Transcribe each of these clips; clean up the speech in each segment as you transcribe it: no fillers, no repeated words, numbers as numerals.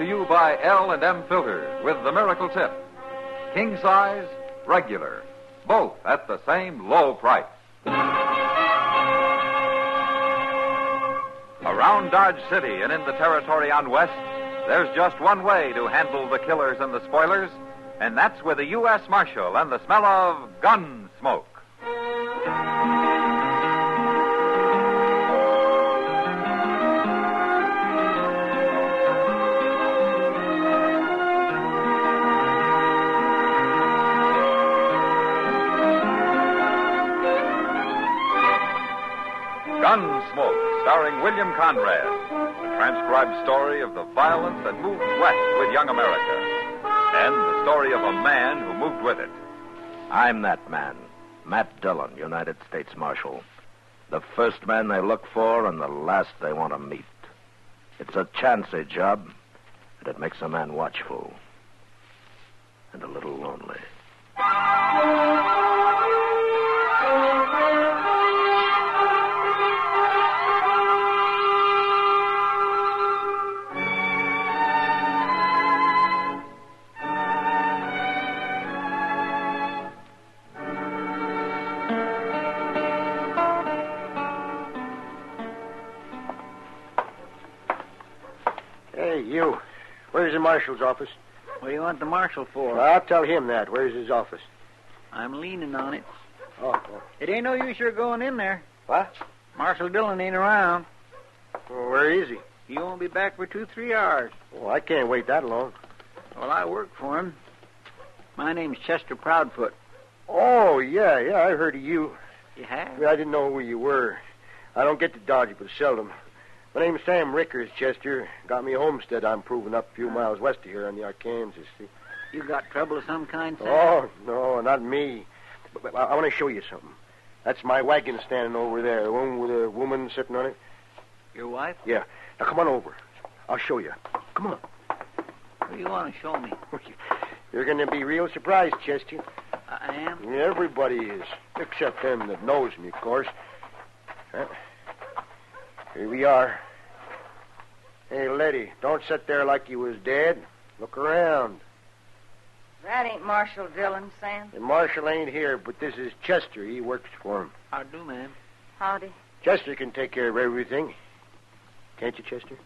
to you by L&M Filters with the miracle tip. King size, regular, both at the same low price. Around Dodge City and in the territory on West, there's just one way to handle the killers and the spoilers, and that's with a U.S. Marshal and the smell of Gunsmoke. Gunsmoke, starring William Conrad, a transcribed story of the violence that moved west with young America, and the story of a man who moved with it. I'm that man, Matt Dillon, United States Marshal. The first man they look for and the last they want to meet. It's a chancy job, and it makes a man watchful and a little lonely. You. Where's the marshal's office? What do you want the marshal for? Well, I'll tell him that. Where's his office? I'm leaning on it. Oh. It ain't no use you're going in there. What? Marshal Dillon ain't around. Well, where is he? He won't be back for 2-3 hours. Oh, I can't wait that long. Well, I work for him. My name's Chester Proudfoot. Oh, yeah, I heard of you. You have? I didn't know who you were. I don't get to Dodge but seldom. My name's Sam Rickers, Chester. Got me a homestead I'm proving up a few miles west of here on the Arkansas. See? You got trouble of some kind, Sam? Oh, no, not me. But I want to show you something. That's my wagon standing over there, the one with a woman sitting on it. Your wife? Yeah. Now, come on over. I'll show you. Come on. What do you want to show me? You're going to be real surprised, Chester. I am? Everybody is, except them that knows me, of course. Here we are. Hey, lady, don't sit there like you was dead. Look around. That ain't Marshal Dillon, Sam. The marshal ain't here, but this is Chester. He works for him. How do, ma'am? Howdy. Chester can take care of everything. Can't you, Chester?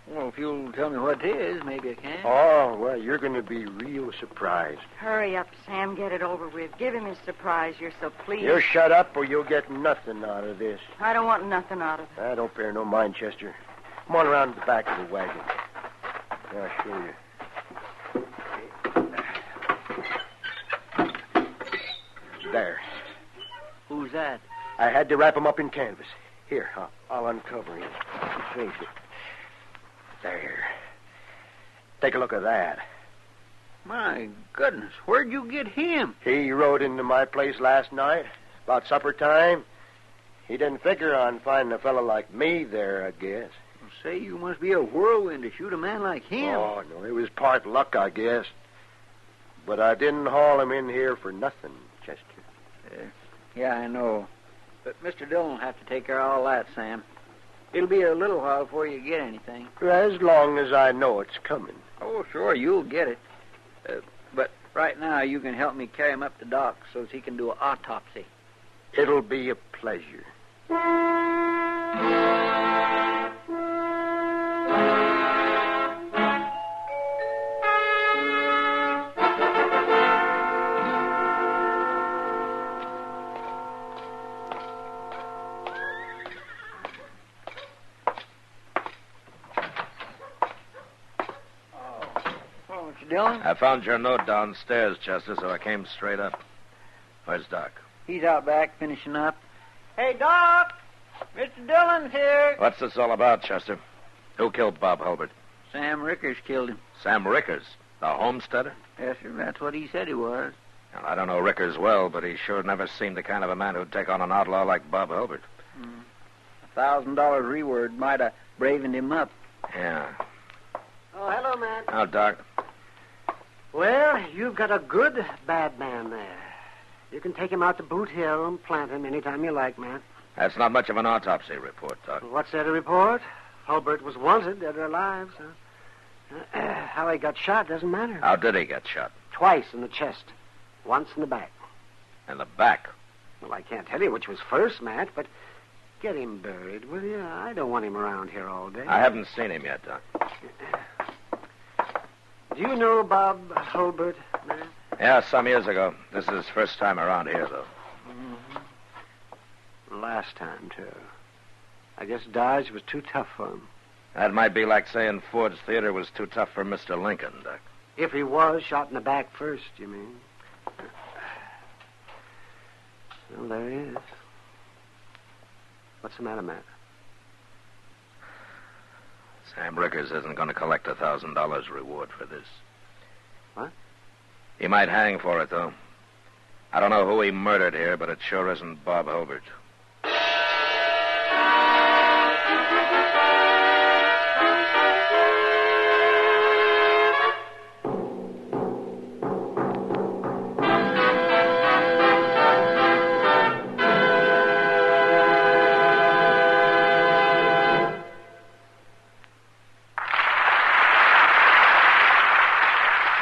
Well, if you'll tell me what it is, maybe I can. Oh, well, you're going to be real surprised. Hurry up, Sam. Get it over with. Give him his surprise. You're so pleased. You shut up or you'll get nothing out of this. I don't want nothing out of it. I don't pay no mind, Chester. Come on around to the back of the wagon. I'll show you. There. Who's that? I had to wrap him up in canvas. Here, I'll uncover him. Face it. There. Take a look at that. My goodness, where'd you get him? He rode into my place last night, about supper time. He didn't figure on finding a fellow like me there, I guess. Well, say, you must be a whirlwind to shoot a man like him. Oh, no, it was part luck, I guess. But I didn't haul him in here for nothing, Chester. Yeah, I know. But Mr. Dillon will have to take care of all that, Sam. It'll be a little while before you get anything. As long as I know it's coming. Oh, sure, you'll get it. But right now, you can help me carry him up to Doc so he can do an autopsy. It'll be a pleasure. Dillon? I found your note downstairs, Chester, so I came straight up. Where's Doc? He's out back finishing up. Hey, Doc! Mr. Dillon's here. What's this all about, Chester? Who killed Bob Hulbert? Sam Rickers killed him. Sam Rickers, the homesteader? Yes, sir. That's what he said he was. Well, I don't know Rickers well, but he sure never seemed the kind of a man who'd take on an outlaw like Bob Hulbert. $1,000 reward might have bravened him up. Yeah. Oh, hello, Matt. Oh, Doc. Well, you've got a good bad man there. You can take him out to Boot Hill and plant him anytime you like, Matt. That's not much of an autopsy report, Doc. What's there to report? Hulbert was wanted, dead or alive, so... How he got shot doesn't matter. How did he get shot? Twice in the chest. Once in the back. In the back. Well, I can't tell you which was first, Matt, but get him buried, will you? I don't want him around here all day. I haven't seen him yet, Doc. Do you know Bob Hulbert, Matt? Yeah, some years ago. This is his first time around here, though. Mm-hmm. Last time, too. I guess Dodge was too tough for him. That might be like saying Ford's Theater was too tough for Mr. Lincoln, Doc. If he was shot in the back first, you mean? Well, there he is. What's the matter, Matt? Sam Rickers isn't going to collect $1,000 reward for this. What? He might hang for it, though. I don't know who he murdered here, but it sure isn't Bob Hulbert.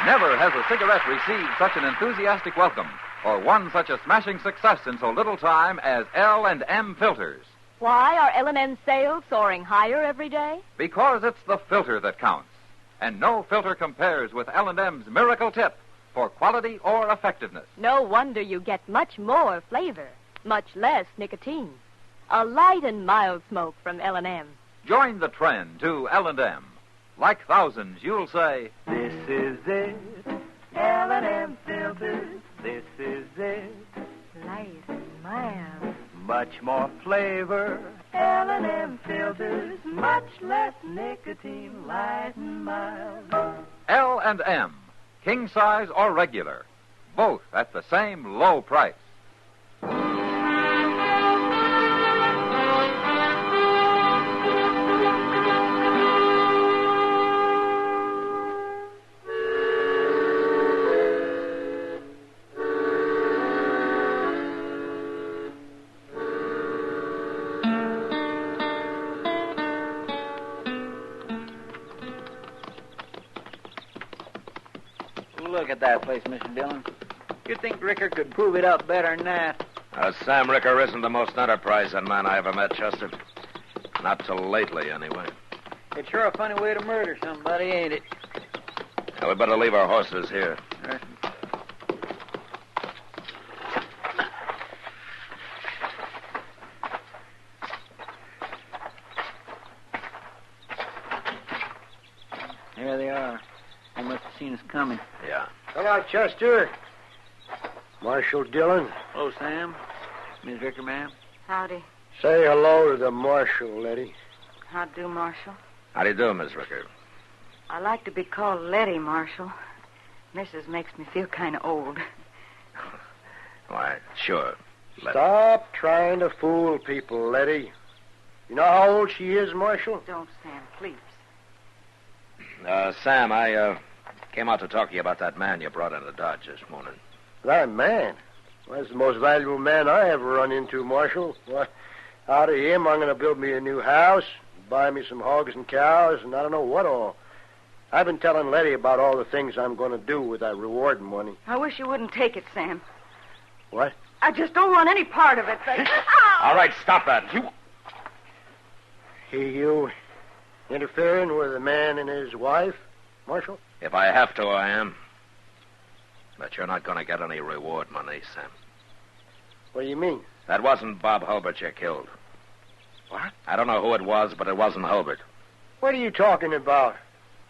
Never has a cigarette received such an enthusiastic welcome or won such a smashing success in so little time as L&M filters. Why are L&M sales soaring higher every day? Because it's the filter that counts. And no filter compares with L&M's Miracle Tip for quality or effectiveness. No wonder you get much more flavor, much less nicotine. A light and mild smoke from L&M. Join the trend to L&M. Like thousands, you'll say, "This is it, L&M filters. This is it, Light and mild. much more flavor. L&M filters, much less nicotine, light and mild." L&M, king size or regular, both at the same low price. Look at that place, Mr. Dillon. You'd think Ricker could prove it up better than that. Sam Ricker isn't the most enterprising man I ever met, Chester. Not till lately, anyway. It's sure a funny way to murder somebody, ain't it? Now, we better leave our horses here. Right. There they are. They must have seen us coming. Yeah. Hello, Chester. Marshal Dillon. Hello, Sam. Miss Ricker, ma'am. Howdy. Say hello to the marshal, Letty. How do, Marshal? How do you do, Miss Ricker? I like to be called Letty, Marshal. Mrs. makes me feel kind of old. Why, sure. Stop trying to fool people, Letty. You know how old she is, Marshal? Don't, Sam, please. Sam, I came out to talk to you about that man you brought into Dodge this morning. That man? Well, that's the most valuable man I ever run into, Marshal. Well, out of him, I'm going to build me a new house, buy me some hogs and cows, and I don't know what all. I've been telling Letty about all the things I'm going to do with that reward money. I wish you wouldn't take it, Sam. What? I just don't want any part of it. All right, stop that. You interfering with a man and his wife, Marshal? If I have to, I am. But you're not going to get any reward money, Sam. What do you mean? That wasn't Bob Hulbert you killed. What? I don't know who it was, but it wasn't Hulbert. What are you talking about?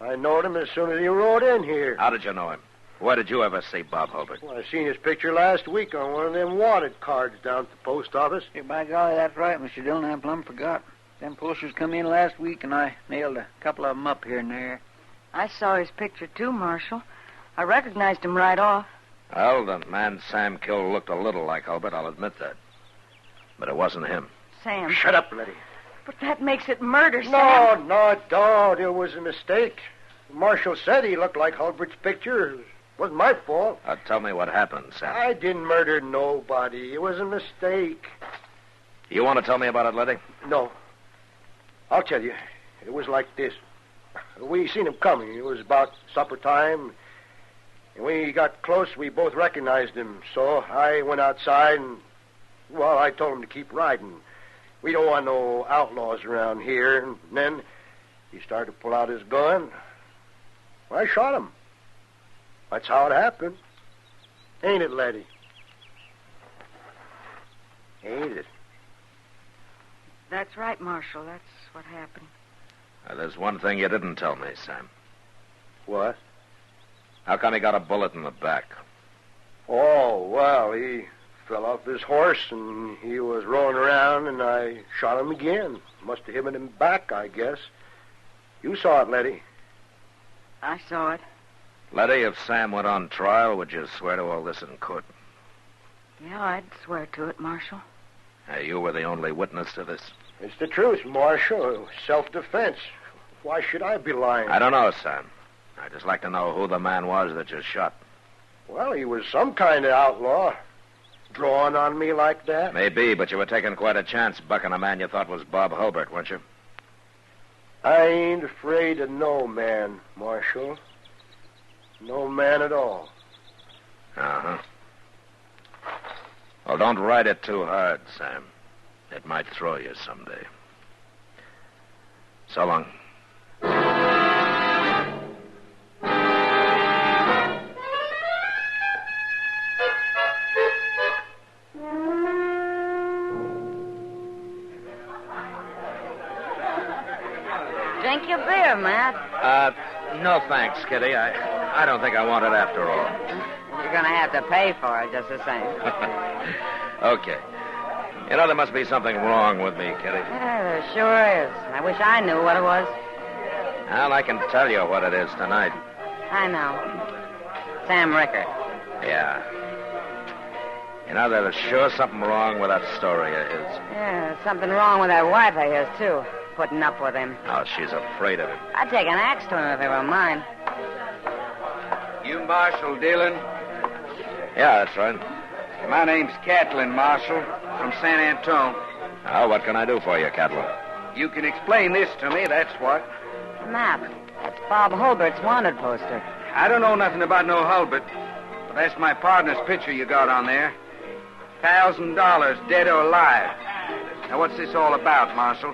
I knowed him as soon as he rode in here. How did you know him? Where did you ever see Bob Hulbert? Well, I seen his picture last week on one of them wanted cards down at the post office. Hey, by golly, that's right, Mr. Dillon. I plumb forgot. Them posters come in last week, and I nailed a couple of them up here and there. I saw his picture, too, Marshal. I recognized him right off. Well, the man Sam killed looked a little like Hulbert, I'll admit that. But it wasn't him. Sam. Shut up, Letty. But that makes it murder, Sam. No, it don't. It was a mistake. The marshal said he looked like Hulbert's picture. It wasn't my fault. Tell me what happened, Sam. I didn't murder nobody. It was a mistake. You want to tell me about it, Letty? No. I'll tell you. It was like this. We seen him coming. It was about supper time. And when he got close, we both recognized him. So I went outside and, well, I told him to keep riding. We don't want no outlaws around here. And then he started to pull out his gun. I shot him. That's how it happened. Ain't it, Letty? Ain't it? That's right, Marshal. That's what happened. There's one thing you didn't tell me, Sam. What? How come he got a bullet in the back? Oh, well, he fell off his horse and he was rolling around and I shot him again. Must have hit him in the back, I guess. You saw it, Letty. I saw it. Letty, if Sam went on trial, would you swear to all this in court? Yeah, I'd swear to it, Marshal. You were the only witness to this? It's the truth, Marshal. Self-defense. Why should I be lying? I don't know, Sam. I'd just like to know who the man was that you shot. Well, he was some kind of outlaw. Drawing on me like that? Maybe, but you were taking quite a chance bucking a man you thought was Bob Hulbert, weren't you? I ain't afraid of no man, Marshal. No man at all. Uh-huh. Well, don't ride it too hard, Sam. It might throw you someday. So long. Drink your beer, Matt. No thanks, Kitty. I don't think I want it after all. You're going to have to pay for it just the same. Okay. You know, there must be something wrong with me, Kitty. Yeah, there sure is. I wish I knew what it was. Well, I can tell you what it is tonight. I know. Sam Rickard. Yeah. You know, there's sure something wrong with that story of his. Yeah, there's something wrong with that wife of his, too. Putting up with him. Oh, she's afraid of him. I'd take an axe to him if he were mine. You Marshal Dillon? Yeah, that's right. My name's Catlin, Marshal, from San Antone. Oh, what can I do for you, Catlin? You can explain this to me, that's what. Map. That's Bob Hulbert's wanted poster. I don't know nothing about no Hulbert, but that's my partner's picture you got on there. $1,000, dead or alive. Now, what's this all about, Marshal?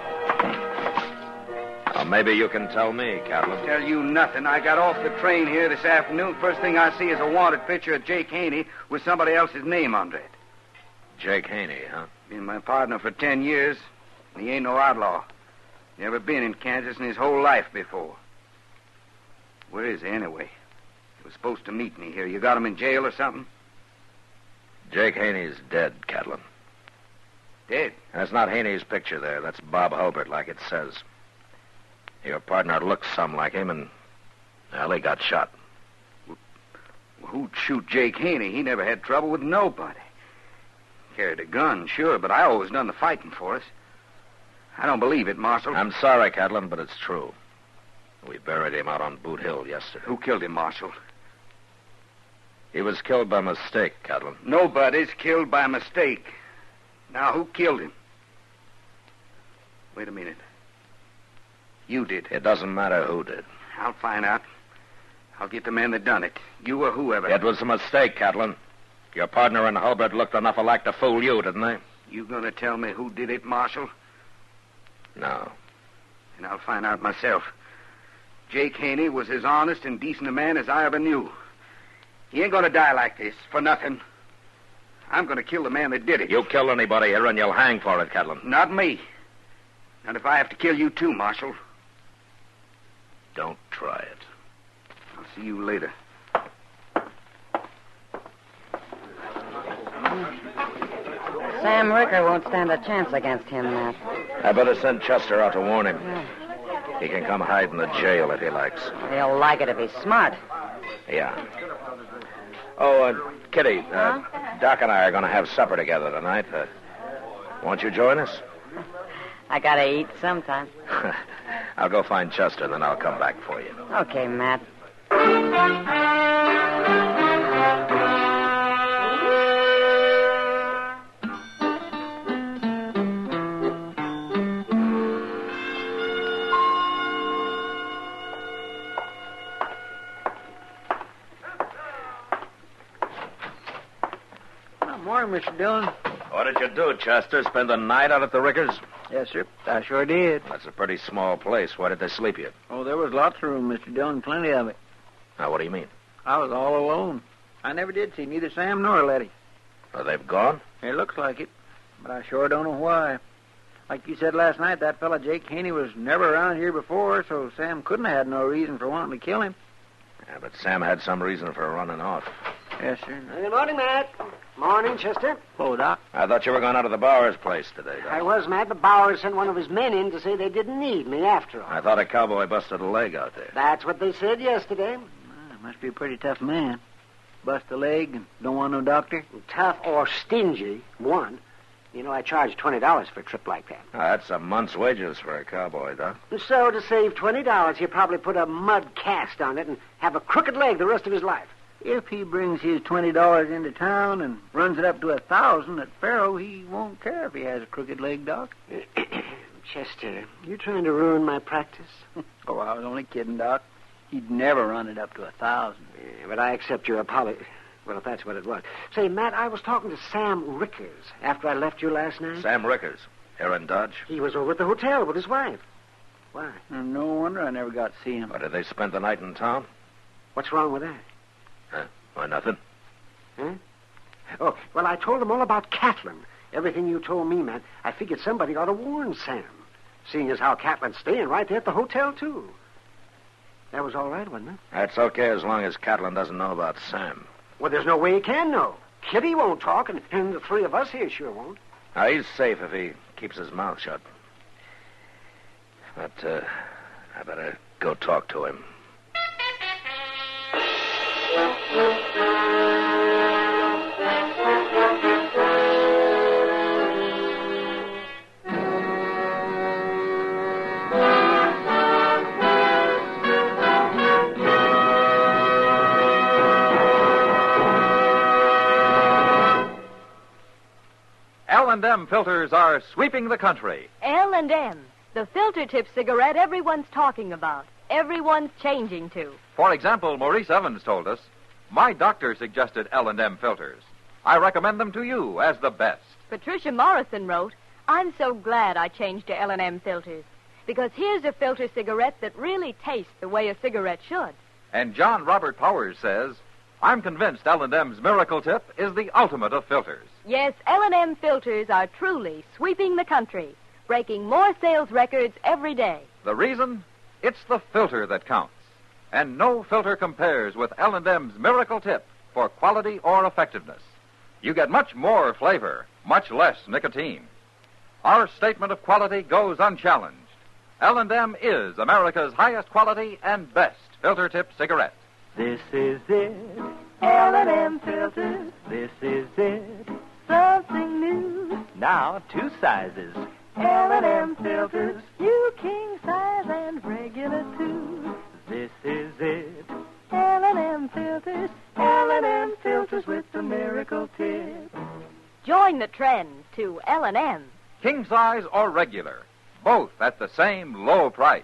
Well, maybe you can tell me, Catlin. Tell you nothing. I got off the train here this afternoon. First thing I see is a wanted picture of Jake Haney with somebody else's name under it. Jake Haney, huh? Been my partner for 10 years, and he ain't no outlaw. Never been in Kansas in his whole life before. Where is he, anyway? He was supposed to meet me here. You got him in jail or something? Jake Haney's dead, Catlin. Dead? That's not Haney's picture there. That's Bob Hulbert, like it says. Your partner looks some like him, and, well, he got shot. Well, who'd shoot Jake Haney? He never had trouble with nobody. Carried a gun, sure, but I always done the fighting for us. I don't believe it, Marshal. I'm sorry, Catlin, but it's true. We buried him out on Boot Hill yesterday. Who killed him, Marshal? He was killed by mistake, Catlin. Nobody's killed by mistake. Now, who killed him? Wait a minute. You did. It doesn't matter who did. I'll find out. I'll get the man that done it. You or whoever. It was a mistake, Catlin. Your partner and Hulbert looked enough alike to fool you, didn't they? You gonna tell me who did it, Marshal? No. And I'll find out myself. Jake Haney was as honest and decent a man as I ever knew. He ain't gonna die like this, for nothing. I'm gonna kill the man that did it. You kill anybody here and you'll hang for it, Catlin. Not me. Not if I have to kill you too, Marshal. Don't try it. I'll see you later. Sam Rickard won't stand a chance against him, Matt. I better send Chester out to warn him. Yeah. He can come hide in the jail if he likes. He'll like it if he's smart. Yeah. Oh, Kitty, Huh? Doc and I are going to have supper together tonight. Won't you join us? I gotta eat sometime. I'll go find Chester, then I'll come back for you. Okay, Matt. Morning, Mr. Dillon. What did you do, Chester? Spend the night out at the Rickers? Yes, sir. I sure did. That's a pretty small place. Why did they sleep you? Oh, there was lots of room, Mr. Dillon. Plenty of it. Now, what do you mean? I was all alone. I never did see neither Sam nor Letty. Well, they've gone? It looks like it, but I sure don't know why. Like you said last night, that fella Jake Haney was never around here before, so Sam couldn't have had no reason for wanting to kill him. Yeah, but Sam had some reason for running off. Yes, sir. Good morning, Matt. Morning, Chester. Hello, Doc. I thought you were going out to the Bowers place today, Doc. I was, Matt, but Bowers sent one of his men in to say they didn't need me after all. I thought a cowboy busted a leg out there. That's what they said yesterday. Must be a pretty tough man. Bust a leg and don't want no doctor? Tough or stingy, one. You know, I charge $20 for a trip like that. That's a month's wages for a cowboy, Doc. So to save $20, he'll probably put a mud cast on it and have a crooked leg the rest of his life. If he brings his $20 into town and runs it up to $1,000 at Faro, he won't care if he has a crooked leg, Doc. Chester, you trying to ruin my practice? Oh, I was only kidding, Doc. He'd never run it up to $1,000. Yeah, but I accept your apology. Well, if that's what it was. Say, Matt, I was talking to Sam Rickers after I left you last night. Sam Rickers, here in Dodge. He was over at the hotel with his wife. Why? No wonder I never got to see him. Or did they spend the night in town? What's wrong with that? Why, nothing. Huh? Oh, well, I told him all about Catlin. Everything you told me, Matt. I figured somebody ought to warn Sam, seeing as how Catlin's staying right there at the hotel, too. That was all right, wasn't it? That's okay as long as Catlin doesn't know about Sam. Well, there's no way he can know. Kitty won't talk, and the three of us here sure won't. Now, he's safe if he keeps his mouth shut. But, I better go talk to him. L&M filters are sweeping the country. L&M, the filter tip cigarette everyone's talking about, everyone's changing to. For example, Maurice Evans told us, my doctor suggested L&M filters. I recommend them to you as the best. Patricia Morrison wrote, I'm so glad I changed to L&M filters, because here's a filter cigarette that really tastes the way a cigarette should. And John Robert Powers says, I'm convinced L&M's Miracle Tip is the ultimate of filters. Yes, L&M filters are truly sweeping the country, breaking more sales records every day. The reason? It's the filter that counts. And no filter compares with L&M's Miracle Tip for quality or effectiveness. You get much more flavor, much less nicotine. Our statement of quality goes unchallenged. L&M is America's highest quality and best filter tip cigarette. This is it, L&M filters. This is it, something new. Now 2 sizes, L&M filters. You king size and regular too. This is it, L&M filters. L&M filters with the miracle tip. Join the trend to L&M. King size or regular, both at the same low price.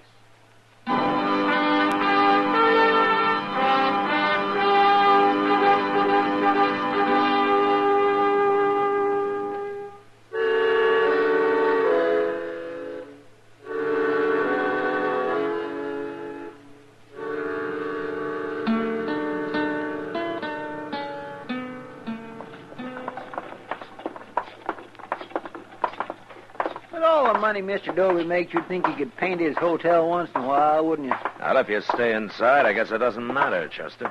With all the money Mr. Dobie makes, you'd think he could paint his hotel once in a while, wouldn't you? Well, if you stay inside, I guess it doesn't matter, Chester.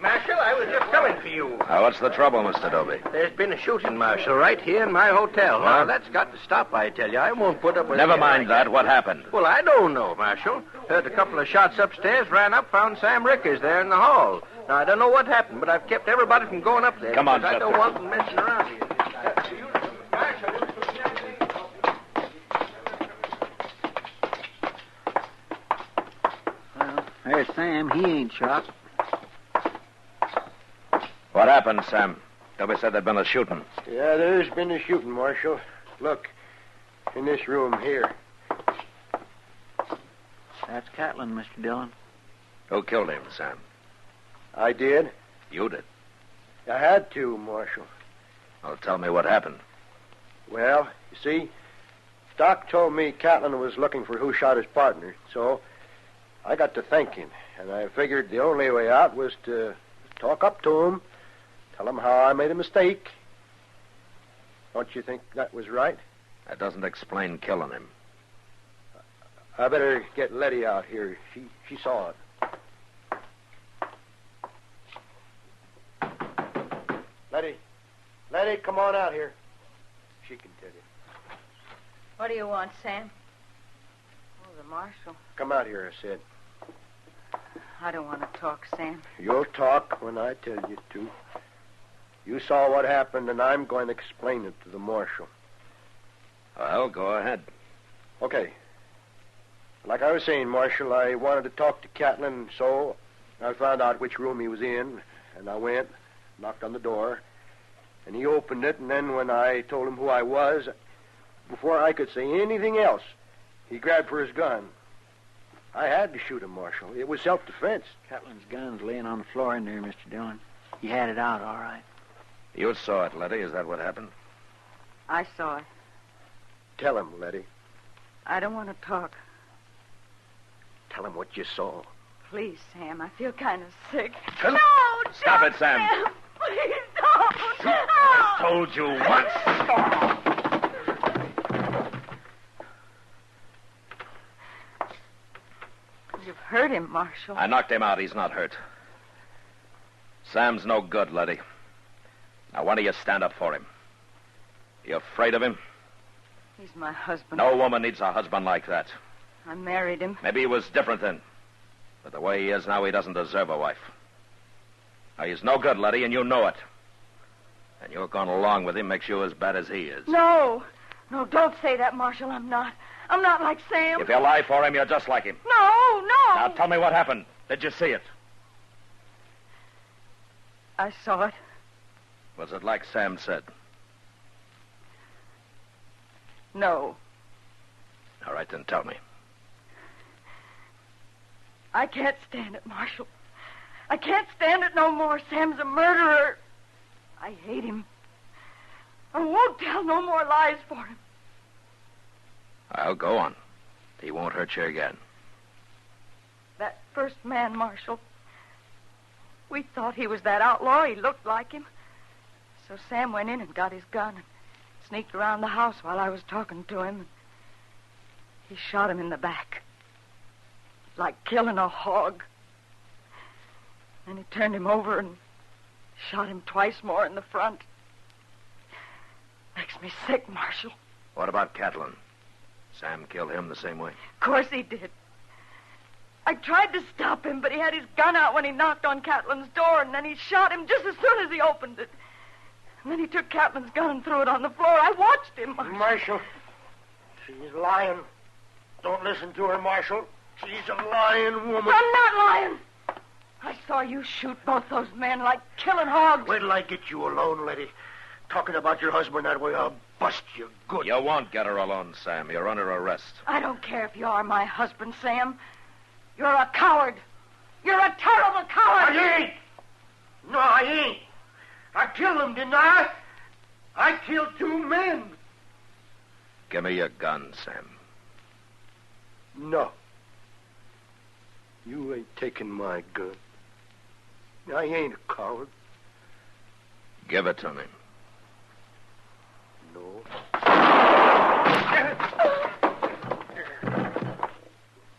Marshal, I was just coming for you. What's the trouble, Mr. Dobie? There's been a shooting, Marshal, right here in my hotel. Now, that's got to stop, I tell you. I won't put up with Never it mind like that. What happened? Well, I don't know, Marshal. Heard a couple of shots upstairs, ran up, found Sam Rickers there in the hall. Now, I don't know what happened, but I've kept everybody from going up there. Come on, because I don't Chester. want them messing around here. Well, there's Sam. He ain't shot. What happened, Sam? Dobie said there'd been a shooting. Yeah, there's been a shooting, Marshal. Look, in this room here. That's Catlin, Mr. Dillon. Who killed him, Sam? I did. You did. I had to, Marshal. Well, tell me what happened. Well, you see, Doc told me Catlin was looking for who shot his partner, so I got to thinking, and I figured the only way out was to talk up to him, tell him how I made a mistake. Don't you think that was right? That doesn't explain killing him. I better get Letty out here. She saw it. Letty, come on out here. She can tell you. What do you want, Sam? Oh, the marshal. Come out here, I said. I don't want to talk, Sam. You'll talk when I tell you to. You saw what happened, and I'm going to explain it to the marshal. Well, go ahead. Okay. Like I was saying, Marshal, I wanted to talk to Catlin, so I found out which room he was in, and I went, knocked on the door, and he opened it, and then when I told him who I was, before I could say anything else, he grabbed for his gun. I had to shoot him, Marshal. It was self-defense. Catlin's gun's laying on the floor in there, Mr. Dillon. He had it out, all right. You saw it, Letty. Is that what happened? I saw it. Tell him, Letty. I don't want to talk. Tell him what you saw. Please, Sam. I feel kind of sick. Come- No! Stop don't, it, Sam. Please don't. No. I told you once. You've hurt him, Marshal. I knocked him out. He's not hurt. Sam's no good, Letty. Now, why don't you stand up for him? You afraid of him? He's my husband. No woman needs a husband like that. I married him. Maybe he was different then. But the way he is now, he doesn't deserve a wife. Now, he's no good, Letty, and you know it. And you're going along with him makes you as bad as he is. No. No, don't say that, Marshal. I'm not. I'm not like Sam. If you lie for him, you're just like him. No. Now, tell me what happened. Did you see it? I saw it. Was it like Sam said? No. All right, then tell me. I can't stand it, Marshal. I can't stand it no more. Sam's a murderer. I hate him. I won't tell no more lies for him. I'll go on. He won't hurt you again. That first man, Marshal. We thought he was that outlaw. He looked like him. So Sam went in and got his gun and sneaked around the house while I was talking to him. He shot him in the back. Like killing a hog. Then he turned him over and shot him twice more in the front. Makes me sick, Marshal. What about Catlin? Sam killed him the same way? Of course he did. I tried to stop him, but he had his gun out when he knocked on Catlin's door, and then he shot him just as soon as he opened it. And then he took Catlin's gun and threw it on the floor. I watched him, Marshal. Marshal, she's lying. Don't listen to her, Marshal. She's a lying woman. I'm not lying. I saw you shoot both those men like killing hogs. Wait till I get you alone, Letty. Talking about your husband that way, I'll bust you good. You won't get her alone, Sam. You're under arrest. I don't care if you are my husband, Sam. You're a coward. You're a terrible coward. I ain't. No, I ain't. I killed him, didn't I? I killed 2 men. Give me your gun, Sam. No. You ain't taking my gun. I ain't a coward. Give it to me. No.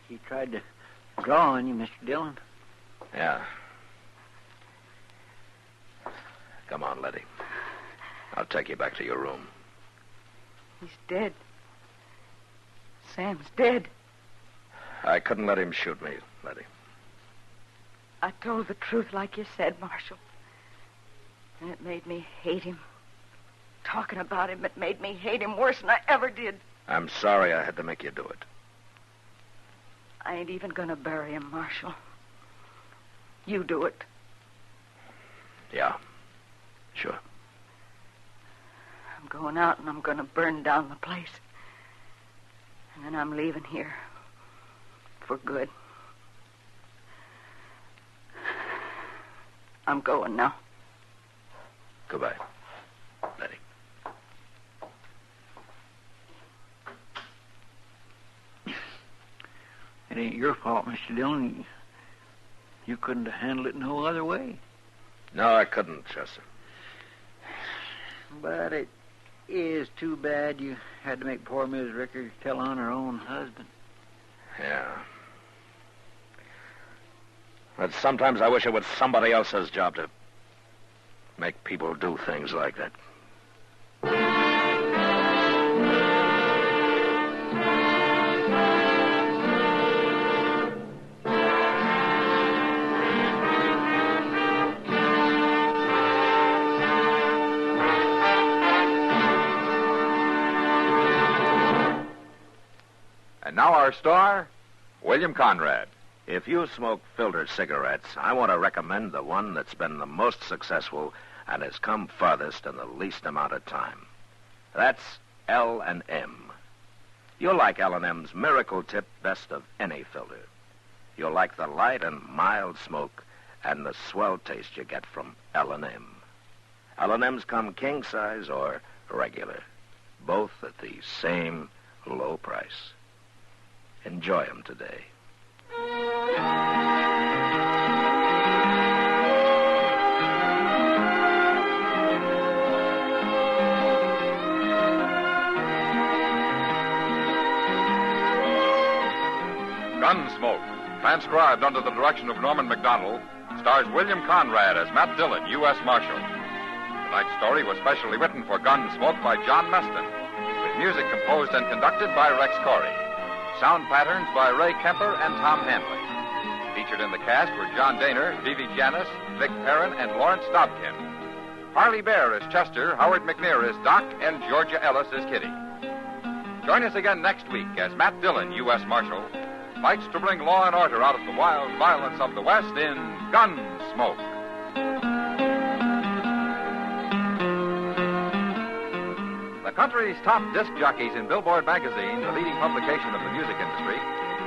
He tried to draw on you, Mr. Dillon. Yeah. Come on, Letty. I'll take you back to your room. He's dead. Sam's dead. I couldn't let him shoot me, Letty. I told the truth like you said, Marshal. And it made me hate him. Talking about him, it made me hate him worse than I ever did. I'm sorry I had to make you do it. I ain't even gonna bury him, Marshal. You do it. Yeah. Sure. I'm going out and I'm gonna burn down the place. And then I'm leaving here. For good. I'm going now. Goodbye, Letty. It ain't your fault, Mr. Dillon. You couldn't have handled it no other way. No, I couldn't, Chester. But it is too bad you had to make poor Miss Ricker tell on her own husband. Yeah. But sometimes I wish it was somebody else's job to make people do things like that. And now our star, William Conrad. If you smoke filter cigarettes, I want to recommend the one that's been the most successful and has come farthest in the least amount of time. That's L&M. You'll like L&M's Miracle Tip best of any filter. You'll like the light and mild smoke and the swell taste you get from L&M. L&M's come king size or regular, both at the same low price. Enjoy them today. Gunsmoke, transcribed under the direction of Norman MacDonald, stars William Conrad as Matt Dillon, U.S. Marshal. Tonight's story was specially written for Gunsmoke by John Meston, with music composed and conducted by Rex Corey. Sound patterns by Ray Kemper and Tom Hanley. Featured in the cast were John Daner, Vivi Janis, Vic Perrin, and Lawrence Dobkin. Harley Bear as Chester, Howard McNear as Doc, and Georgia Ellis as Kitty. Join us again next week as Matt Dillon, U.S. Marshal, fights to bring law and order out of the wild violence of the West in Gunsmoke. The country's top disc jockeys in Billboard magazine, the leading publication of the music industry,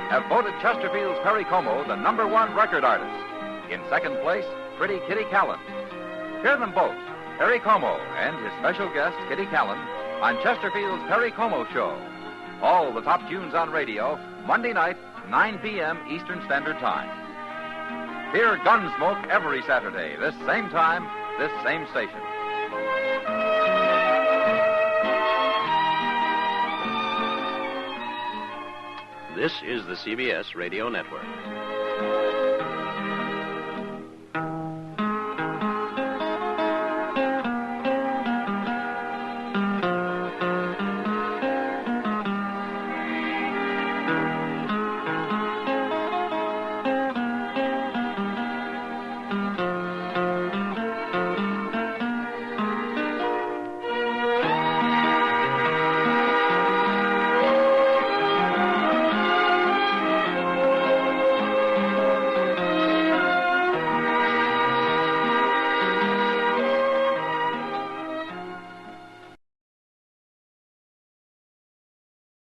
have voted Chesterfield's Perry Como the #1 record artist. In second place, Pretty Kitty Callan. Hear them both, Perry Como and his special guest, Kitty Callan, on Chesterfield's Perry Como Show. All the top tunes on radio, Monday night, 9 p.m. Eastern Standard Time. Hear Gunsmoke every Saturday, this same time, this same station. This is the CBS Radio Network.